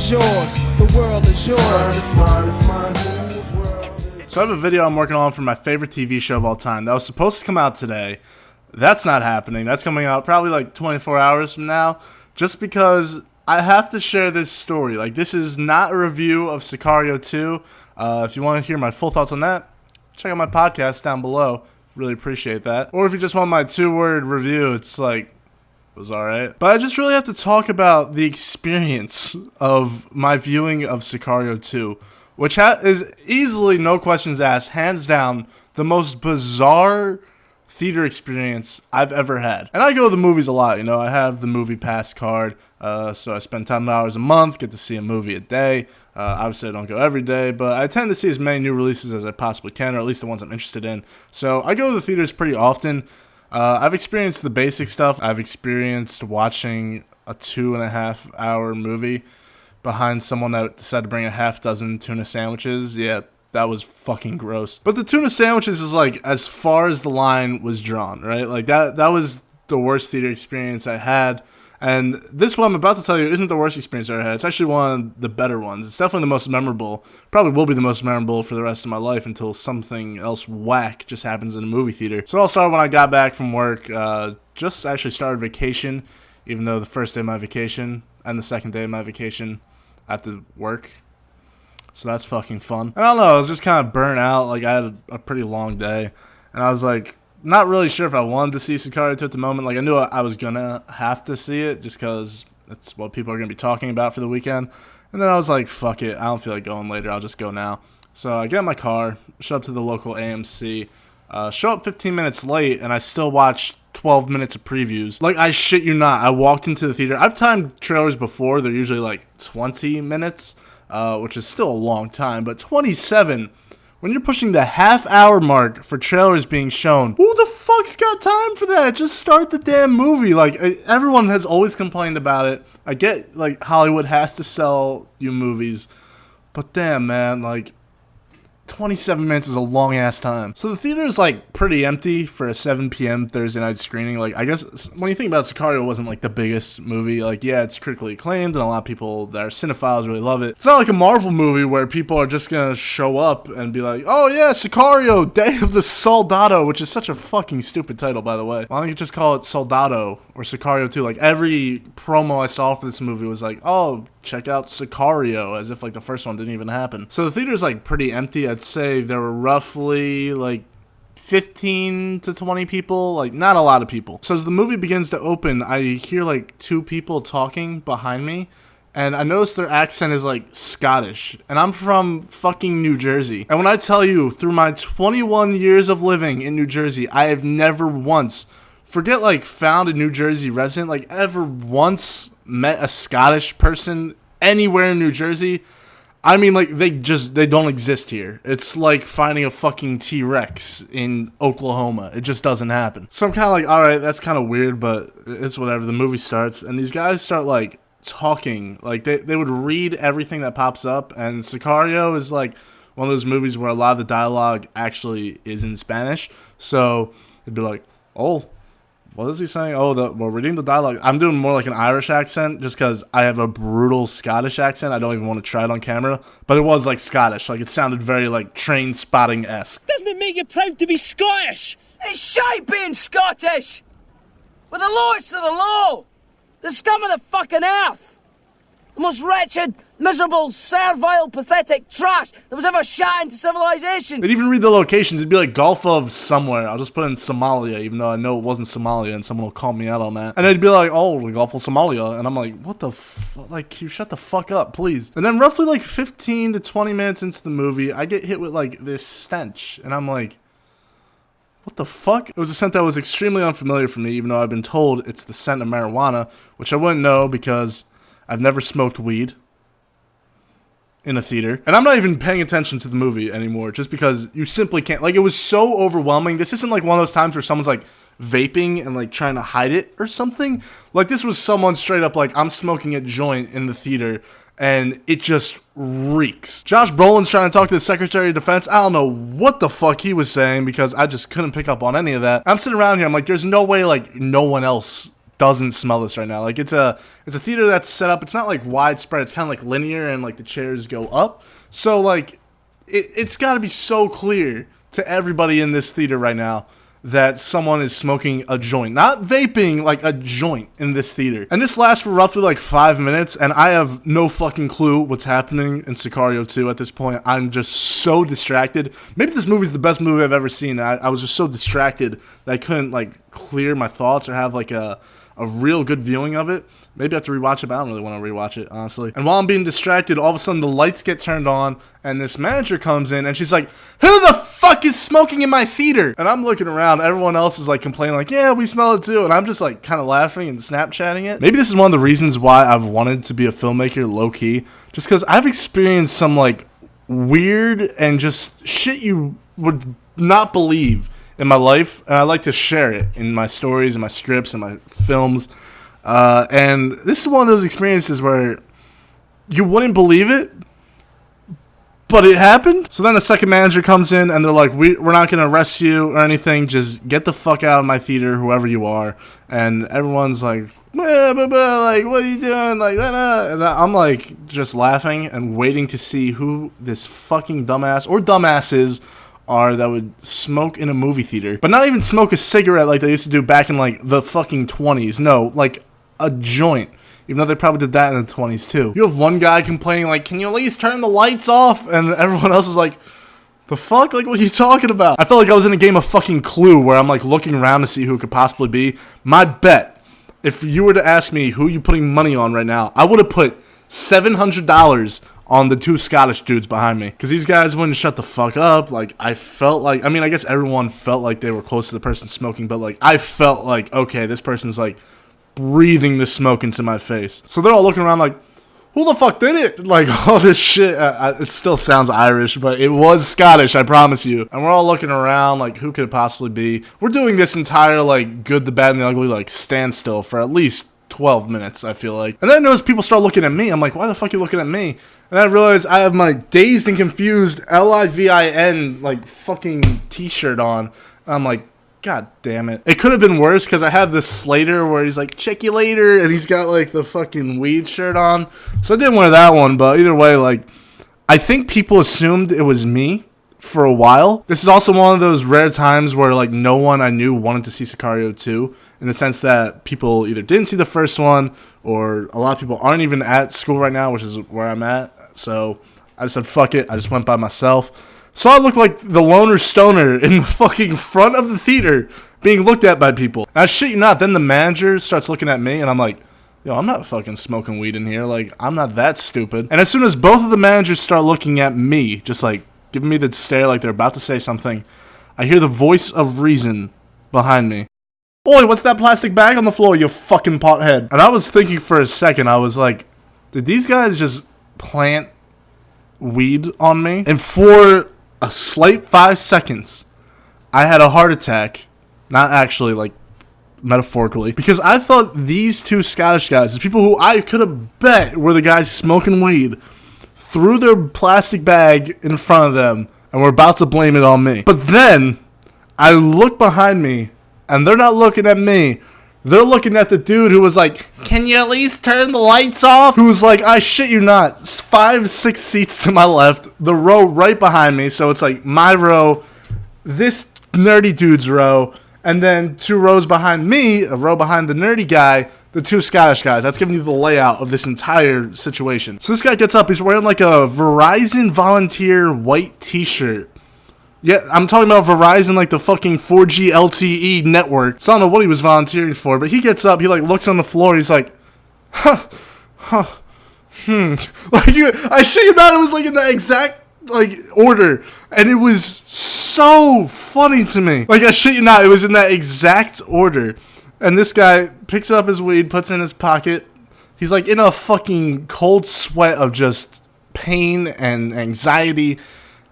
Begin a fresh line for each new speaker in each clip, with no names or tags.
is yours, the world is yours.
So I have a video I'm working on for my favorite TV show of all time that was supposed to come out today. That's not happening. That's coming out probably like 24 hours from now, just because I have to share this story. Like, this is not a review of Sicario 2. If you want to hear my full thoughts on that, check out my podcast down below. Really appreciate that. Or if you just want my 2-word review, it's like, it was alright. But I just really have to talk about the experience of my viewing of Sicario 2, which is easily, no questions asked, hands down, the most bizarre theater experience I've ever had. And I go to the movies a lot, you know. I have the movie pass card, so I spend $10 a month, get to see a movie a day. Obviously I don't go every day, but I tend to see as many new releases as I possibly can, or at least the ones I'm interested in. So I go to the theaters pretty often. I've experienced the basic stuff. I've experienced watching a 2.5-hour movie behind someone that decided to bring a half dozen tuna sandwiches. Yeah, that was fucking gross. But the tuna sandwiches is like as far as the line was drawn, right? Like that was the worst theater experience I had. And this one I'm about to tell you isn't the worst experience I ever had. It's actually one of the better ones. It's definitely the most memorable. Probably will be the most memorable for the rest of my life until something else whack just happens in a movie theater. So I'll start when I got back from work. Just actually started vacation, even though the first day of my vacation and the second day of my vacation I have to work. So that's fucking fun. And I don't know, I was just kind of burnt out. Like, I had a pretty long day. And I was like, not really sure if I wanted to see Sicario 2 at the moment. Like, I knew I was gonna have to see it just because that's what people are gonna be talking about for the weekend. And then I was like, fuck it, I don't feel like going later, I'll just go now. So I get in my car, show up to the local AMC, show up 15 minutes late, and I still watched 12 minutes of previews. Like, I shit you not, I walked into the theater. I've timed trailers before, they're usually like 20 minutes, which is still a long time, but 27, when you're pushing the half-hour mark for trailers being shown, who the fuck's got time for that? Just start the damn movie. Like, everyone has always complained about it. I get, like, Hollywood has to sell you movies, but damn, man, like, 27 minutes is a long-ass time. So the theater is, like, pretty empty for a 7 p.m. Thursday night screening. Like, I guess when you think about it, Sicario, it wasn't, like, the biggest movie. Like, yeah, it's critically acclaimed, and a lot of people that are cinephiles really love it. It's not like a Marvel movie where people are just gonna show up and be like, oh, yeah, Sicario, Day of the Soldado, which is such a fucking stupid title, by the way. Why don't you just call it Soldado or Sicario 2? Like, every promo I saw for this movie was like, oh, check out Sicario, as if, like, the first one didn't even happen. So the theater's, like, pretty empty. I'd say there were roughly, like, 15 to 20 people, like, not a lot of people. So as the movie begins to open, I hear, like, 2 people talking behind me, and I notice their accent is, like, Scottish, and I'm from fucking New Jersey. And when I tell you, through my 21 years of living in New Jersey, I have never once, forget, like, found a New Jersey resident, like, ever once met a Scottish person anywhere in New Jersey. I mean, like, they don't exist here. It's like finding a fucking T-Rex in Oklahoma. It just doesn't happen. So I'm kind of like, alright, that's kind of weird, but it's whatever. The movie starts, and these guys start, like, talking. Like, they would read everything that pops up, and Sicario is, like, one of those movies where a lot of the dialogue actually is in Spanish. So it'd be like, oh, what is he saying? Oh, we're reading the dialogue. I'm doing more like an Irish accent just because I have a brutal Scottish accent. I don't even want to try it on camera. But it was like Scottish. Like, it sounded very like Train Spotting-esque.
Doesn't it make you proud to be Scottish?
It's shite being Scottish! We're the lowest of the low! The scum of the fucking earth! The most wretched, miserable, servile, pathetic trash that was ever shot into civilization!
They'd even read the locations. It'd be like Gulf of somewhere. I'll just put in Somalia, even though I know it wasn't Somalia, and someone will call me out on that. And they'd be like, oh, the Gulf of Somalia. And I'm like, what the like, you shut the fuck up, please. And then roughly like 15 to 20 minutes into the movie, I get hit with like this stench. And I'm like, what the fuck? It was a scent that was extremely unfamiliar for me, even though I've been told it's the scent of marijuana, which I wouldn't know because I've never smoked weed in a theater. And I'm not even paying attention to the movie anymore just because you simply can't. Like, it was so overwhelming. This isn't like one of those times where someone's like vaping and like trying to hide it or something. Like, this was someone straight up like, I'm smoking a joint in the theater and it just reeks. Josh Brolin's trying to talk to the Secretary of Defense. I don't know what the fuck he was saying because I just couldn't pick up on any of that. I'm sitting around here, I'm like, there's no way like no one else doesn't smell this right now. Like it's a theater that's set up. It's not like widespread. It's kind of like linear, and like the chairs go up. So like it's got to be so clear to everybody in this theater right now that someone is smoking a joint, not vaping, like a joint in this theater. And this lasts for roughly like 5 minutes, and I have no fucking clue what's happening in Sicario 2 at this point. I'm just so distracted. Maybe this movie's the best movie I've ever seen. I was just so distracted that I couldn't like clear my thoughts or have like a real good viewing of it. Maybe I have to rewatch it, but I don't really want to rewatch it, honestly. And while I'm being distracted, all of a sudden the lights get turned on, and this manager comes in, and she's like, "Who the fuck is smoking in my theater?" And I'm looking around, everyone else is like complaining, like, "Yeah, we smell it too." And I'm just like kind of laughing and Snapchatting it. Maybe this is one of the reasons why I've wanted to be a filmmaker low-key, just because I've experienced some like weird and just shit you would not believe in my life, and I like to share it in my stories and my scripts and my films. And this is one of those experiences where you wouldn't believe it, but it happened. So then a second manager comes in, and they're like, we're not going to arrest you or anything. Just get the fuck out of my theater, whoever you are. And everyone's like, like, what are you doing? Like, and I'm like just laughing and waiting to see who this fucking dumbass or dumbasses are that would smoke in a movie theater, but not even smoke a cigarette like they used to do back in like the fucking 20s. No, like a joint, even though they probably did that in the 20s too. You have one guy complaining like, "Can you at least turn the lights off?" And everyone else is like, "The fuck? Like, what are you talking about?" I felt like I was in a game of fucking Clue where I'm like looking around to see who it could possibly be. My bet, if you were to ask me who you putting money on right now, I would have put $700 on the two Scottish dudes behind me, because these guys wouldn't shut the fuck up. Like, I felt like, I mean, I guess everyone felt like they were close to the person smoking, but like I felt like, okay, this person's like breathing the smoke into my face. So they're all looking around like, "Who the fuck did it?" Like all this shit. It still sounds Irish, but it was Scottish, I promise you. And we're all looking around like, who could it possibly be? We're doing this entire like good, the bad, and the ugly like standstill for at least 12 minutes, I feel like. And then I noticed people start looking at me. I'm like, why the fuck are you looking at me? And I realized I have my Dazed and Confused LIVIN like fucking t-shirt on. And I'm like, God damn it. It could have been worse, because I have this Slater where he's like, "Check you later," and he's got like the fucking weed shirt on. So I didn't wear that one, but either way, like, I think people assumed it was me for a while. This is also one of those rare times where like no one I knew wanted to see Sicario 2, in the sense that people either didn't see the first one, or a lot of people aren't even at school right now, which is where I'm at. So I just said, fuck it. I just went by myself. So I look like the loner stoner in the fucking front of the theater being looked at by people. And I shit you not, then the manager starts looking at me, and I'm like, yo, I'm not fucking smoking weed in here. Like, I'm not that stupid. And as soon as both of the managers start looking at me, just like giving me the stare like they're about to say something, I hear the voice of reason behind me. "Boy, what's that plastic bag on the floor, you fucking pothead?" And I was thinking for a second, I was like, did these guys just plant weed on me? And for a slight 5 seconds, I had a heart attack. Not actually, like, metaphorically. Because I thought these two Scottish guys, the people who I could have bet were the guys smoking weed, threw their plastic bag in front of them and were about to blame it on me. But then I look behind me, and they're not looking at me. They're looking at the dude who was like, "Can you at least turn the lights off?" Who was like, I shit you not, 5-6 seats to my left, the row right behind me. So it's like my row, this nerdy dude's row, and then 2 rows behind me, a row behind the nerdy guy, the 2 Scottish guys. That's giving you the layout of this entire situation. So this guy gets up, he's wearing like a Verizon volunteer white t-shirt. Yeah, I'm talking about Verizon, like the fucking 4G LTE network. So I don't know what he was volunteering for, but he gets up, he like looks on the floor, he's like, Like, I shit you not, it was like in the exact like order, and it was so funny to me. Like, I shit you not, it was in that exact order. And this guy picks up his weed, puts it in his pocket. He's like in a fucking cold sweat of just pain and anxiety.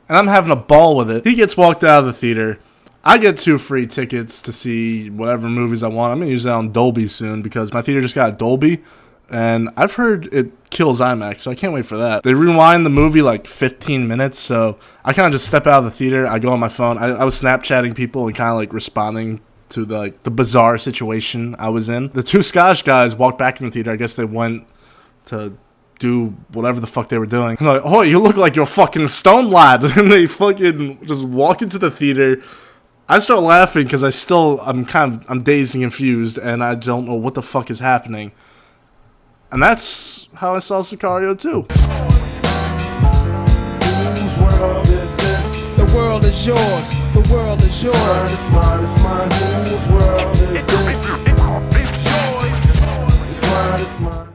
And I'm having a ball with it. He gets walked out of the theater. I get 2 free tickets to see whatever movies I want. I'm going to use that on Dolby soon, because my theater just got Dolby. And I've heard it kills IMAX, so I can't wait for that. They rewind the movie like 15 minutes, so I kind of just step out of the theater. I go on my phone. I was Snapchatting people and kind of like responding to the bizarre situation I was in. The two Scottish guys walked back in the theater. I guess they went to do whatever the fuck they were doing. I'm like, oh, you look like you're fucking stone, lad. And they fucking just walk into the theater. I start laughing because I'm dazed and confused, and I don't know what the fuck is happening. And that's how I saw Sicario 2.
Whose world is this? The world is yours. The world is yours. It's mine, it's mine, it's mine. Whose world is this? It's yours. It's mine, it's mine.